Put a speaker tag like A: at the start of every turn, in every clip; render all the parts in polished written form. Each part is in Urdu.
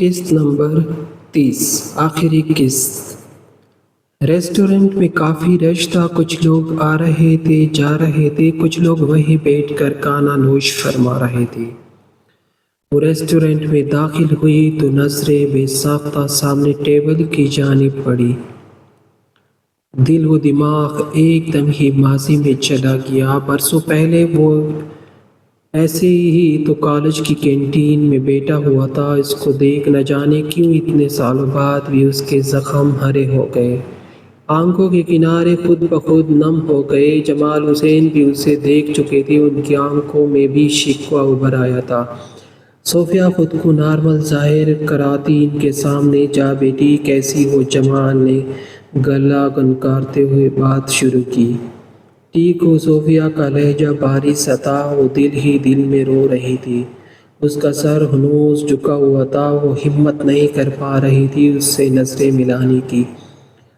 A: قسط نمبر 30 آخری قسط۔ ریسٹورنٹ میں کافی رش تھا، کچھ لوگ آ رہے تھے جا رہے تھے، کچھ لوگ وہیں بیٹھ کر کھانا نوش فرما رہے تھے۔ وہ ریسٹورنٹ میں داخل ہوئی تو نظریں بے ساختہ سامنے ٹیبل کی جانب پڑی۔ دل و دماغ ایک دم ہی ماضی میں چلا گیا۔ برسوں پہلے وہ ایسے ہی تو کالج کی کینٹین میں بیٹھا ہوا تھا، اس کو دیکھ نہ جانے کیوں اتنے سالوں بعد بھی اس کے زخم ہرے ہو گئے، آنکھوں کے کنارے خود بخود نم ہو گئے۔ جمال حسین بھی اسے دیکھ چکے تھے، ان کی آنکھوں میں بھی شکوہ ابھر آیا تھا۔ صوفیہ خود کو نارمل ظاہر کراتی ان کے سامنے جا بیٹھی۔ کیسی ہو؟ جمال نے گلا گنگناتے ہوئے بات شروع کی۔ ٹھیک ہوں، صوفیہ کا لہجہ بھاری سا تھا، وہ دل ہی دل میں رو رہی تھی۔ اس کا سر ہنوز جھکا ہوا تھا، وہ ہمت نہیں کر پا رہی تھی اس سے نظریں ملانے کی۔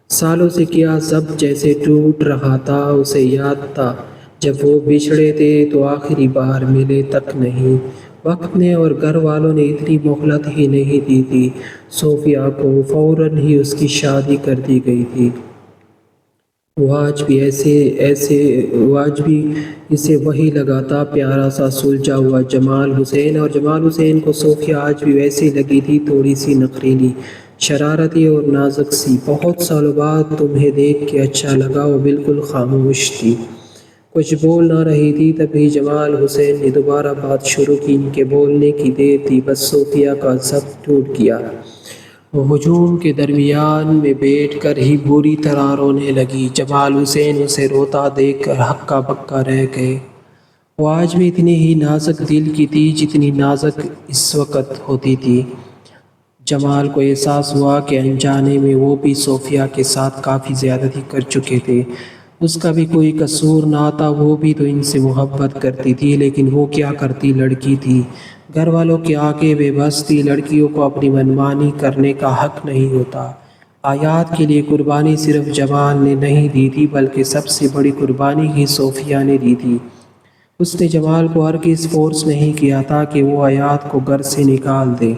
A: سالوں سے کیا سب جیسے ٹوٹ رہا تھا، اسے یاد تھا جب وہ بچھڑے تھے تو آخری بار ملے تک نہیں۔ وقت نے اور گھر والوں نے اتنی مہلت ہی نہیں دی تھی صوفیہ کو، فوراً ہی اس کی شادی کر دی گئی تھی۔ وہ آج بھی اسے وہی لگا تھا، پیارا سا سلجھا ہوا جمال حسین، اور جمال حسین کو صوفیہ آج بھی ویسی لگی تھی، تھوڑی سی نخریلی، شرارتی اور نازک سی۔ بہت سالوں بعد تمہیں دیکھ کے اچھا لگا۔ وہ بالکل خاموش تھی، کچھ بول نہ رہی تھی۔ تبھی جمال حسین نے دوبارہ بات شروع کی۔ ان کے بولنے کی دیر تھی، بس صوفیہ کا ضبط ٹوٹ گیا۔ وہ ہجوم کے درمیان میں بیٹھ کر ہی بری طرح رونے لگی۔ جمال حسین اسے روتا دیکھ کر ہکا بکا رہ گئے۔ وہ آج بھی اتنی ہی نازک دل کی تھی جتنی نازک اس وقت ہوتی تھی۔ جمال کو احساس ہوا کہ انجانے میں وہ بھی صوفیہ کے ساتھ کافی زیادتی کر چکے تھے۔ اس کا بھی کوئی قصور نہ تھا، وہ بھی تو ان سے محبت کرتی تھی، لیکن وہ کیا کرتی، لڑکی تھی، گھر والوں کے آگے بے بس تھی۔ لڑکیوں کو اپنی منمانی کرنے کا حق نہیں ہوتا۔ آیات کے لیے قربانی صرف جمال نے نہیں دی تھی، بلکہ سب سے بڑی قربانی ہی صوفیہ نے دی تھی۔ اس نے جمال کو ہرگز فورس نہیں کیا تھا کہ وہ آیات کو گھر سے نکال دے۔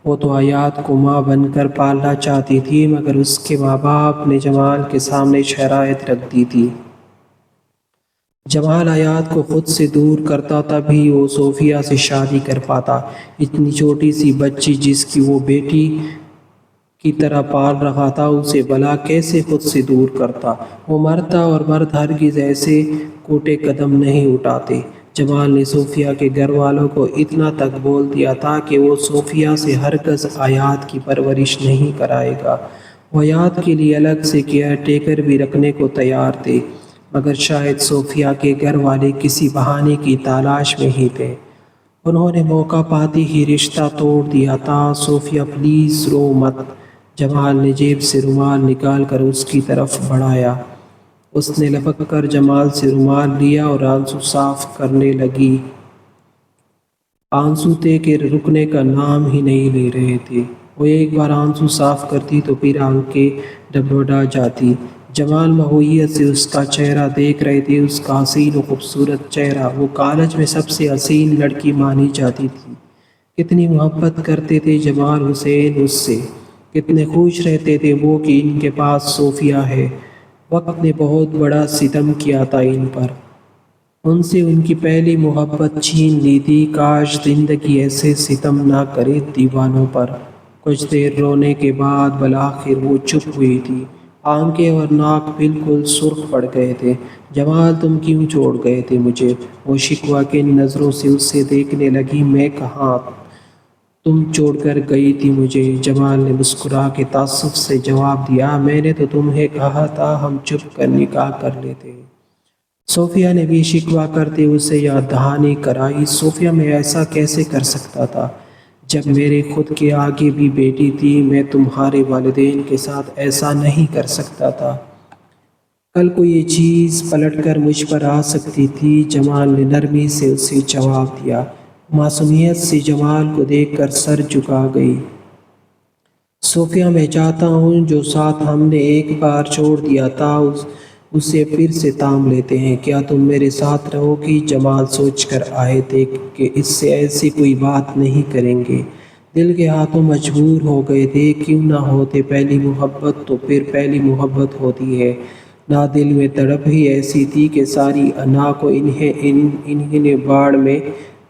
A: وہ تو آیات کو ماں بن کر پالنا چاہتی تھی، مگر اس کے ماں باپ نے جمال کے سامنے شرائط رکھ دی تھی۔ جمال آیات کو خود سے دور کرتا تبھی وہ صوفیہ سے شادی کر پاتا۔ اتنی چھوٹی سی بچی جس کی وہ بیٹی کی طرح پال رہا تھا، اسے بھلا کیسے خود سے دور کرتا؟ وہ مرتا، اور مرد ہرگز ایسے کوٹے قدم نہیں اٹھاتے۔ جمال نے صوفیہ کے گھر والوں کو اتنا تک بول دیا تھا کہ وہ صوفیہ سے ہرگز آیات کی پرورش نہیں کرائے گا۔ وہ آیات کے لیے الگ سے کیئر ٹیکر بھی رکھنے کو تیار تھے، مگر شاید صوفیہ کے گھر والے کسی بہانے کی تلاش میں ہی تھے۔ انہوں نے موقع پاتے ہی رشتہ توڑ دیا تھا۔ صوفیہ پلیز رو مت۔ جمال نے جیب سے رومال نکال کر اس کی طرف بڑھایا۔ اس نے لپک کر جمال سے رومال لیا اور آنسو صاف کرنے لگی۔ آنسو تھے کہ رکنے کا نام ہی نہیں لے رہے تھے۔ وہ ایک بار آنسو صاف کرتی تو پھر آنکھیں ڈبڈبا جاتی۔ جمال مغویت سے اس کا چہرہ دیکھ رہے تھے، اس کا حسین و خوبصورت چہرہ۔ وہ کالج میں سب سے حسین لڑکی مانی جاتی تھی۔ کتنی محبت کرتے تھے جمال حسین اس سے، کتنے خوش رہتے تھے وہ کہ ان کے پاس صوفیہ ہے۔ وقت نے بہت بڑا ستم کیا تھا ان پر، ان سے ان کی پہلی محبت چھین لی تھی۔ کاش زندگی ایسے ستم نہ کرے دیوانوں پر۔ کچھ دیر رونے کے بعد بالآخر وہ چپ ہوئی تھی، آنکھیں اور ناک بالکل سرخ پڑ گئے تھے۔ جمال تم کیوں چھوڑ گئے تھے مجھے؟ وہ شکوہ کی نظروں سے اسے دیکھنے لگی۔ میں کہاں، تم چھوڑ کر گئی تھی مجھے؟ جمال نے مسکرا کے تعصب سے جواب دیا، میں نے تو تمہیں کہا تھا ہم چھپ کر نکاح کر لیتے ہیں۔ صوفیہ نے بھی شکوہ کرتے اسے یاد دہانی کرائی۔ صوفیہ میں ایسا کیسے کر سکتا تھا جب میرے خود کے آگے بھی بیٹی تھی؟ میں تمہارے والدین کے ساتھ ایسا نہیں کر سکتا تھا، کل کو یہ چیز پلٹ کر مجھ پر آ سکتی تھی۔ جمال نے نرمی سے اسے جواب دیا۔ معصومیت سے جمال کو دیکھ کر سر جھکا گئی۔ صوفیہ میں چاہتا ہوں جو ساتھ ہم نے ایک بار چھوڑ دیا تھا اسے پھر سے تام لیتے ہیں، کیا تم میرے ساتھ رہو گی؟ جمال سوچ کر آئے تھے کہ اس سے ایسی کوئی بات نہیں کریں گے۔ دل کے ہاتھوں مجبور ہو گئے تھے، کیوں نہ ہوتے پہلی محبت تو پھر پہلی محبت ہوتی ہے۔ نہ دل میں تڑپ ہی ایسی تھی کہ ساری انا کو انہیں نے باڑ میں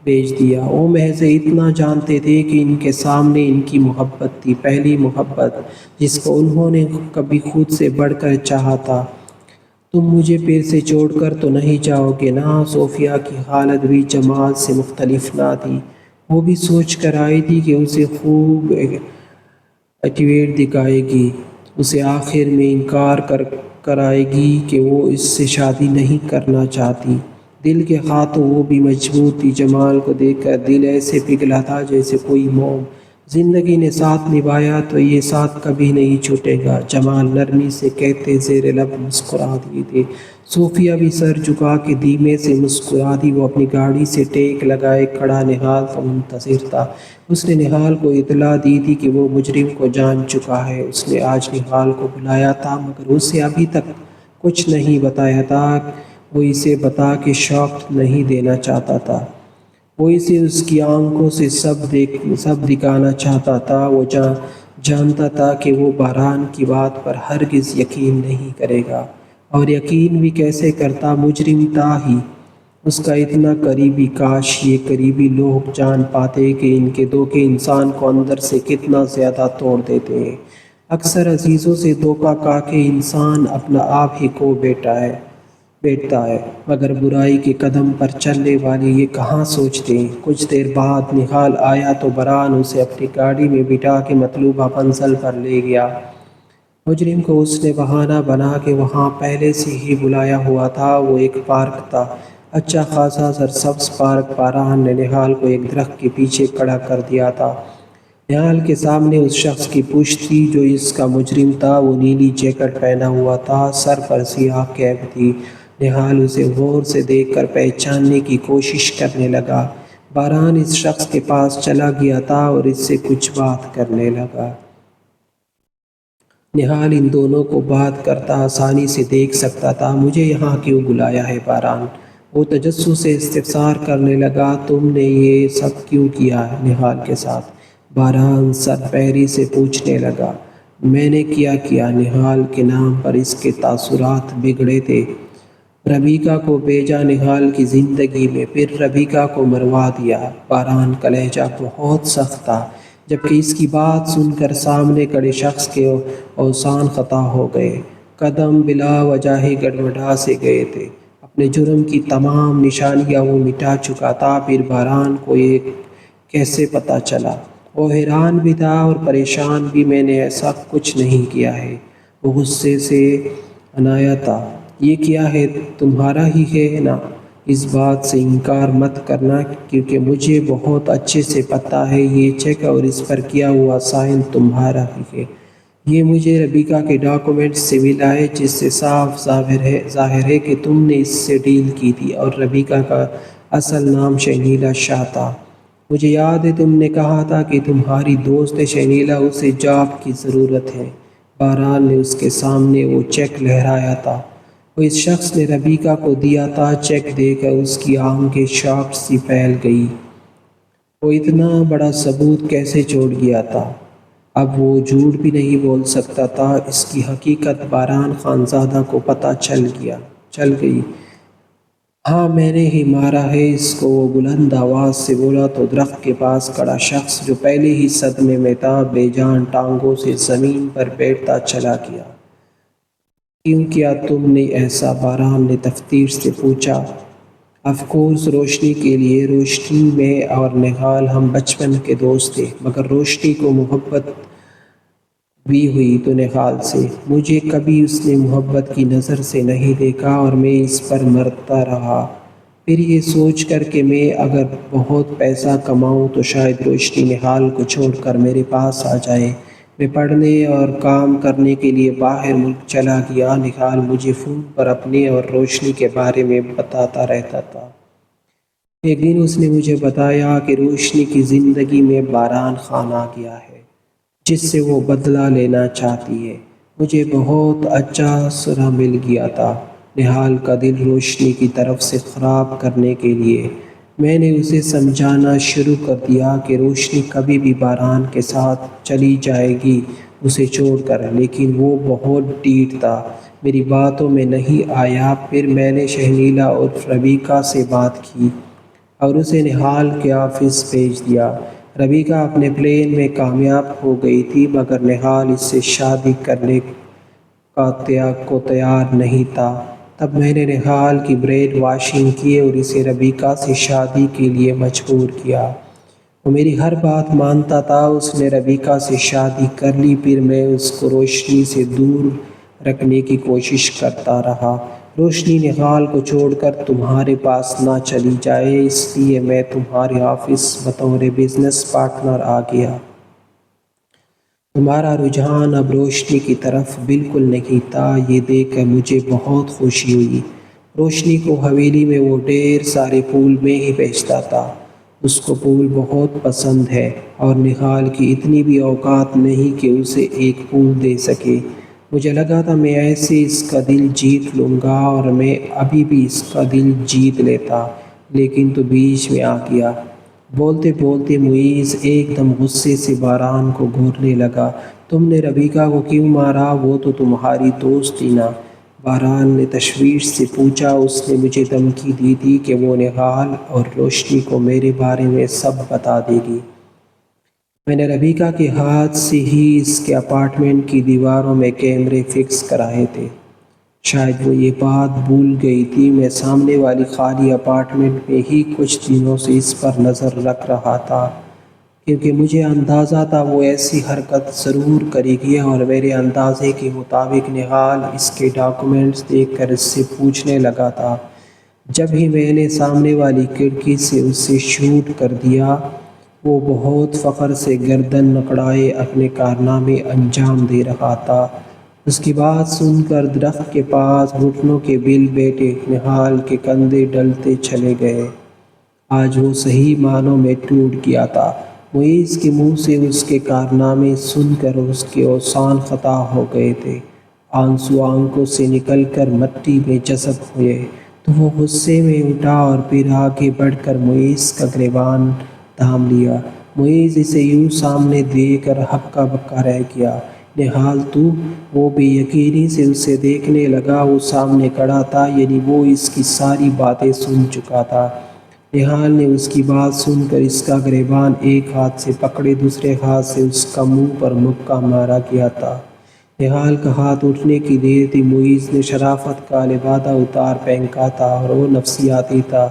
A: بھیج دیا۔ وہ محض اتنا جانتے تھے کہ ان کے سامنے ان کی محبت تھی، پہلی محبت، جس کو انہوں نے کبھی خود سے بڑھ کر چاہا تھا۔ تم مجھے پھر سے چھوڑ کر تو نہیں جاؤ گے نا؟ صوفیہ کی حالت بھی جمال سے مختلف نہ تھی۔ وہ بھی سوچ کر آئی تھی کہ اسے خوب ایٹیٹیوڈ دکھائے گی، اسے آخر میں انکار کر آئے گی کہ وہ اس سے شادی نہیں کرنا چاہتی۔ دل کے ہاتھوں وہ بھی مجبور تھی۔ جمال کو دیکھ کر دل ایسے پگھلا تھا جیسے کوئی موم۔ زندگی نے ساتھ نبھایا تو یہ ساتھ کبھی نہیں چھوٹے گا، جمال نرمی سے کہتے زیر لب مسکرا دیے تھے۔ صوفیہ بھی سر جھکا کے دھیمے سے مسکرا دی۔ وہ اپنی گاڑی سے ٹیک لگائے کھڑا نہال کا منتظر تھا۔ اس نے نہال کو اطلاع دی تھی کہ وہ مجرم کو جان چکا ہے۔ اس نے آج نہال کو بلایا تھا مگر اسے ابھی تک کچھ نہیں بتایا تھا۔ وہ اسے بتا کے شاک نہیں دینا چاہتا تھا، وہ اسے اس کی آنکھوں سے سب دکھانا چاہتا تھا۔ وہ جانتا تھا کہ وہ باران کی بات پر ہرگز یقین نہیں کرے گا، اور یقین بھی کیسے کرتا؟ مجرم تھا ہی اس کا اتنا قریبی۔ کاش یہ قریبی لوگ جان پاتے کہ ان کے دھوکے انسان کو اندر سے کتنا زیادہ توڑ دیتے ہیں۔ اکثر عزیزوں سے دھوکہ کھا کے انسان اپنا آپ ہی کھو بیٹھتا ہے، مگر برائی کے قدم پر چلنے والے یہ کہاں سوچتے ہیں۔ کچھ دیر بعد نہال آیا تو باران اسے اپنی گاڑی میں بٹھا کے مطلوبہ منزل پر لے گیا۔ مجرم کو اس نے بہانہ بنا کے وہاں پہلے سے ہی بلایا ہوا تھا۔ وہ ایک پارک تھا، اچھا خاصا سرسبز پارک۔ باران نے نہال کو ایک درخت کے پیچھے کھڑا کر دیا تھا۔ نہال کے سامنے اس شخص کی پشت تھی جو اس کا مجرم تھا۔ وہ نیلی جیکٹ پہنا ہوا تھا، سر پر سیاہ کیپ تھی۔ نہال اسے غور سے دیکھ کر پہچاننے کی کوشش کرنے لگا۔ باران اس شخص کے پاس چلا گیا تھا اور اس سے کچھ بات کرنے لگا۔ نہال ان دونوں کو بات کرتا آسانی سے دیکھ سکتا تھا۔ مجھے یہاں کیوں بلایا ہے باران؟ وہ تجسس سے استفسار کرنے لگا۔ تم نے یہ سب کیوں کیا ہے نہال کے ساتھ؟ باران سر پیری سے پوچھنے لگا۔ میں نے کیا؟ نہال کے نام پر اس کے تاثرات بگڑے تھے۔ ربیکا کو بھیجا نہال کی زندگی میں، پھر ربیکا کو مروا دیا۔ باران کا لہجہ بہت سخت تھا، جبکہ اس کی بات سن کر سامنے کھڑے شخص کے اوزان خطا ہو گئے۔ قدم بلا وجہ ہی گڑبڑا سے گئے تھے۔ اپنے جرم کی تمام نشانیاں وہ مٹا چکا تھا، پھر باران کو یہ کیسے پتہ چلا؟ وہ حیران بھی تھا اور پریشان بھی۔ میں نے ایسا کچھ نہیں کیا ہے، وہ غصے سے انایا تھا۔ یہ کیا ہے تمہارا ہی ہے نا؟ اس بات سے انکار مت کرنا، کیونکہ مجھے بہت اچھے سے پتہ ہے یہ چیک اور اس پر کیا ہوا سائن تمہارا ہی ہے۔ یہ مجھے ربیکا کے ڈاکومنٹس سے ملا ہے، جس سے صاف ظاہر ہے کہ تم نے اس سے ڈیل کی تھی، اور ربیکا کا اصل نام شہنیلا شاہ تھا۔ مجھے یاد ہے تم نے کہا تھا کہ تمہاری دوست شہنیلا، اسے جاب کی ضرورت ہے۔ باران نے اس کے سامنے وہ چیک لہرایا تھا، وہ اس شخص نے ربیکا کو دیا تھا۔ چیک دے کر اس کی آنکھیں شاک سی پھیل گئی۔ وہ اتنا بڑا ثبوت کیسے چھوڑ گیا تھا؟ اب وہ جھوٹ بھی نہیں بول سکتا تھا۔ اس کی حقیقت باران خانزادہ کو پتہ چل گئی۔ ہاں، میں نے ہی مارا ہے اس کو، وہ بلند آواز سے بولا تو درخت کے پاس کھڑا شخص، جو پہلے ہی صدمے میں تھا، بے جان ٹانگوں سے زمین پر بیٹھتا چلا گیا۔ کیوں کیا تم نے ایسا؟ باران نے تفتیش سے پوچھا۔ آف کورس، روشنی کے لیے۔ روشنی میں اور نہال ہم بچپن کے دوست تھے، مگر روشنی کو محبت بھی ہوئی تو نہال سے۔ مجھے کبھی اس نے محبت کی نظر سے نہیں دیکھا اور میں اس پر مرتا رہا۔ پھر یہ سوچ کر کہ میں اگر بہت پیسہ کماؤں تو شاید روشنی نہال کو چھوڑ کر میرے پاس آ جائے۔ میں پڑھنے اور کام کرنے کے لیے باہر ملک چلا گیا۔ نہال مجھے فون پر اپنے اور روشنی کے بارے میں بتاتا رہتا تھا۔ ایک دن اس نے مجھے بتایا کہ روشنی کی زندگی میں باران خان آ گیا ہے، جس سے وہ بدلہ لینا چاہتی ہے۔ مجھے بہت اچھا سرا مل گیا تھا۔ نہال کا دل روشنی کی طرف سے خراب کرنے کے لیے میں نے اسے سمجھانا شروع کر دیا کہ روشنی کبھی بھی باران کے ساتھ چلی جائے گی اسے چھوڑ کر، لیکن وہ بہت ڈھیٹ تھا، میری باتوں میں نہیں آیا۔ پھر میں نے شہنیلا اور ربیکہ سے بات کی اور اسے نہال کے آفس بھیج دیا۔ ربیکہ اپنے پلان میں کامیاب ہو گئی تھی، مگر نہال اس سے شادی کرنے کو تیار نہیں تھا۔ تب میں نے نہال کی برین واشنگ کی اور اسے ربیکہ سے شادی کے لیے مجبور کیا۔ وہ میری ہر بات مانتا تھا۔ اس نے ربیکہ سے شادی کر لی۔ پھر میں اس کو روشنی سے دور رکھنے کی کوشش کرتا رہا۔ روشنی نہال کو چھوڑ کر تمہارے پاس نہ چلی جائے، اس لیے میں تمہارے آفس بطور بزنس پارٹنر آ گیا۔ تمہارا رجحان اب روشنی کی طرف بالکل نہیں تھا۔ یہ دیکھ کر مجھے بہت خوشی ہوئی۔ روشنی کو حویلی میں وہ ڈھیر سارے پھول میں ہی بھیجتا تھا۔ اس کو پھول بہت پسند ہے اور نہال کی اتنی بھی اوقات نہیں کہ اسے ایک پھول دے سکے۔ مجھے لگا تھا میں ایسے اس کا دل جیت لوں گا اور میں ابھی بھی اس کا دل جیت لیتا، لیکن تو بیچ میں آ گیا۔ بولتے بولتے معیز ایک دم غصے سے باران کو گھورنے لگا۔ تم نے ربیکہ کو کیوں مارا؟ وہ تو تمہاری دوست تھی نا؟ باران نے تشویش سے پوچھا۔ اس نے مجھے دھمکی دی تھی کہ وہ نہال اور روشنی کو میرے بارے میں سب بتا دے گی۔ میں نے ربیکہ کے ہاتھ سے ہی اس کے اپارٹمنٹ کی دیواروں میں کیمرے فکس کرائے تھے۔ شاید وہ یہ بات بھول گئی تھی، میں سامنے والی خالی اپارٹمنٹ میں ہی کچھ دنوں سے اس پر نظر رکھ رہا تھا، کیونکہ مجھے اندازہ تھا وہ ایسی حرکت ضرور کرے گی، اور میرے اندازے کے مطابق نہال اس کے ڈاکومنٹس دیکھ کر اس سے پوچھنے لگا تھا۔ جب ہی میں نے سامنے والی کھڑکی سے اسے شوٹ کر دیا، وہ بہت فخر سے گردن اکڑائے اپنے کارنامے انجام دے رہا تھا۔ اس کی بات سن کر درخت کے پاس گھٹنوں کے بل بیٹھے نہال کے کندھے ڈلتے چلے گئے۔ آج وہ صحیح معنوں میں ٹوٹ گیا تھا۔ معیز کے منہ سے اس کے کارنامے سن کر اس کے اوزان خطا ہو گئے تھے، آنسو آنکھوں سے نکل کر مٹی میں جذب ہوئے، تو وہ غصے میں اٹھا اور پھر آگے بڑھ کر معیز کا گریبان تھام لیا۔ معیز اسے یوں سامنے دیکھ کر ہکا بکا رہ گیا۔ نہال تو؟ وہ بے یقینی سے اسے دیکھنے لگا۔ وہ سامنے کھڑا تھا، یعنی وہ اس کی ساری باتیں سن چکا تھا۔ نہال نے اس کی بات سن کر اس کا گریبان ایک ہاتھ سے پکڑے، دوسرے ہاتھ سے اس کا منہ پر مکہ مارا گیا تھا۔ نہال کا ہاتھ اٹھنے کی دیر تھی۔ معیز نے شرافت کا لبادہ اتار پھینکا تھا اور وہ نفسیاتی تھا۔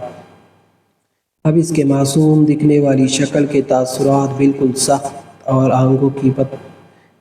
A: اب اس کے معصوم دکھنے والی شکل کے تاثرات بالکل سخت اور آنکھوں کی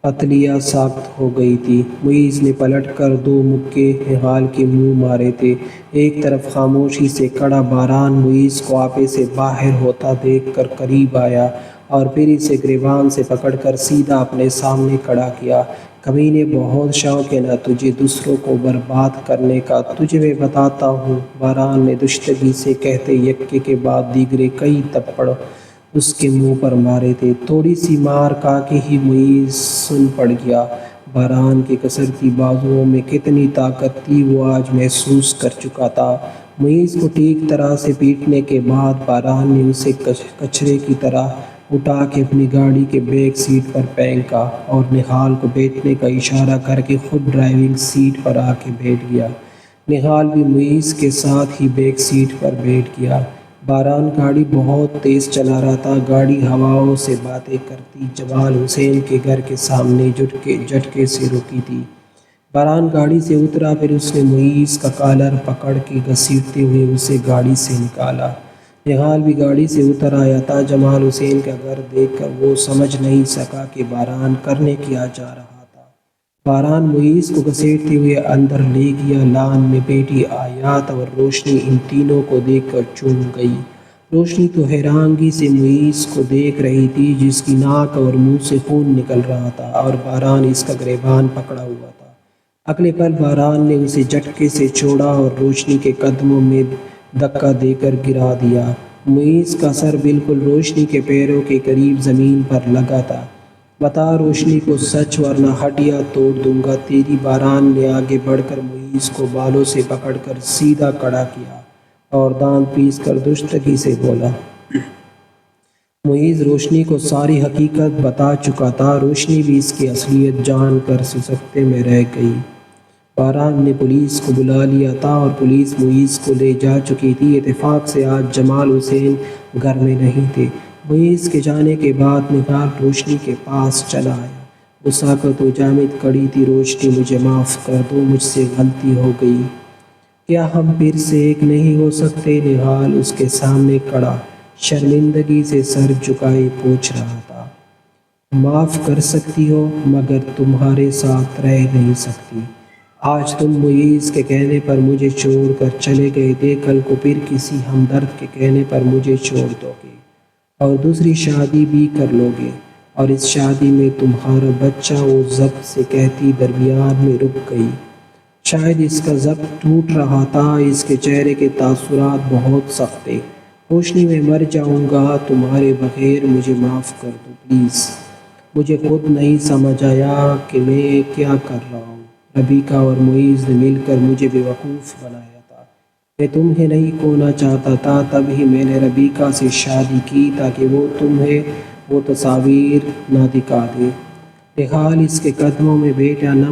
A: پتلیاں ساخت ہو گئی تھی۔ معیز نے پلٹ کر دو مکے نہال کے منہ مارے تھے۔ ایک طرف خاموشی سے کھڑا باران معیز کو آپے سے باہر ہوتا دیکھ کر قریب آیا اور پھر اسے گریبان سے پکڑ کر سیدھا اپنے سامنے کھڑا کیا۔ کمینے، بہت شوق ہے نا تجھے دوسروں کو برباد کرنے کا؟ تجھے میں بتاتا ہوں، باران نے دشتگی سے کہتے یکے کے بعد دیگرے کئی تھپڑ اس کے منہ پر مارے تھے۔ تھوڑی سی مار کھا کے ہی معیز سن پڑ گیا۔ باران کے کسرتی بازوؤں میں کتنی طاقت تھی وہ آج محسوس کر چکا تھا۔ معیز کو ٹھیک طرح سے پیٹنے کے بعد باران نے اسے کچرے کی طرح اٹھا کے اپنی گاڑی کے بیک سیٹ پر پھینکا اور نہال کو بیٹھنے کا اشارہ کر کے خود ڈرائیونگ سیٹ پر آ کے بیٹھ گیا۔ نہال بھی معیز کے ساتھ ہی بیک سیٹ پر بیٹھ گیا۔ باران گاڑی بہت تیز چلا رہا تھا۔ گاڑی ہواؤں سے باتیں کرتی جمال حسین کے گھر کے سامنے جھٹکے سے رکی تھی۔ باران گاڑی سے اترا، پھر اس نے معیز کا کالر پکڑ کے گھسیٹتے ہوئے اسے گاڑی سے نکالا۔ نہال بھی گاڑی سے اتر آیا تھا۔ جمال حسین کا گھر دیکھ کر وہ سمجھ نہیں سکا کہ باران کرنے کیا جا رہا تھا۔ باران معیز کو گھسیٹتے ہوئے اندر لے گیا۔ لان میں بیٹھی آیات اور روشنی ان تینوں کو دیکھ کر چونک گئی۔ روشنی تو حیرانگی سے معیز کو دیکھ رہی تھی، جس کی ناک اور منہ سے خون نکل رہا تھا اور باران اس کا گریبان پکڑا ہوا تھا۔ اگلے پل باران نے اسے جھٹکے سے چھوڑا اور روشنی کے قدموں میں دھکا دے کر گرا دیا۔ معیز کا سر بالکل روشنی کے پیروں کے قریب زمین پر لگا تھا۔ بتا روشنی کو سچ ورنہ ہڈیاں توڑ دوں گا تیری۔ باران نے آگے بڑھ کر معیز کو بالوں سے پکڑ کر سیدھا کھڑا کیا اور دانت پیس کر درستگی سے بولا۔ معیز روشنی کو ساری حقیقت بتا چکا تھا۔ روشنی بھی اس کی اصلیت جان کر سسکتے میں رہ گئی۔ باران نے پولیس کو بلا لیا تھا اور پولیس معیز کو لے جا چکی تھی۔ اتفاق سے آج جمال حسین گھر میں نہیں تھے۔ معیز کے جانے کے بعد نہال روشنی کے پاس چلا آیا۔ مساکت و جامد کڑی تھی۔ روشنی مجھے معاف کر دو، مجھ سے غلطی ہو گئی۔ کیا ہم پھر سے ایک نہیں ہو سکتے؟ نہال اس کے سامنے کھڑا شرمندگی سے سر جھکائے پوچھ رہا تھا۔ معاف کر سکتی ہو مگر تمہارے ساتھ رہ نہیں سکتی۔ آج تم معیز کے کہنے پر مجھے چھوڑ کر چلے گئے تھے، کل کو پھر کسی ہمدرد کے کہنے پر مجھے چھوڑ دو گے اور دوسری شادی بھی کر لو گے، اور اس شادی میں تمہارا بچہ وہ ضبط سے کہتی درمیان میں رک گئی۔ شاید اس کا ضبط ٹوٹ رہا تھا۔ اس کے چہرے کے تاثرات بہت سخت تھے۔ روشنی میں مر جاؤں گا تمہارے بغیر، مجھے معاف کر دو پلیز۔ مجھے خود نہیں سمجھ آیا کہ میں کیا کر رہا ہوں۔ ربیکہ اور معیز نے مل کر مجھے بیوقوف بنایا تھا۔ میں تمہیں نہیں کھونا چاہتا تھا، تب ہی میں نے ربیکہ سے شادی کی تاکہ وہ تمہیں وہ تصاویر نہ دکھا دے۔ نہال اس کے قدموں میں بیٹھا، نہ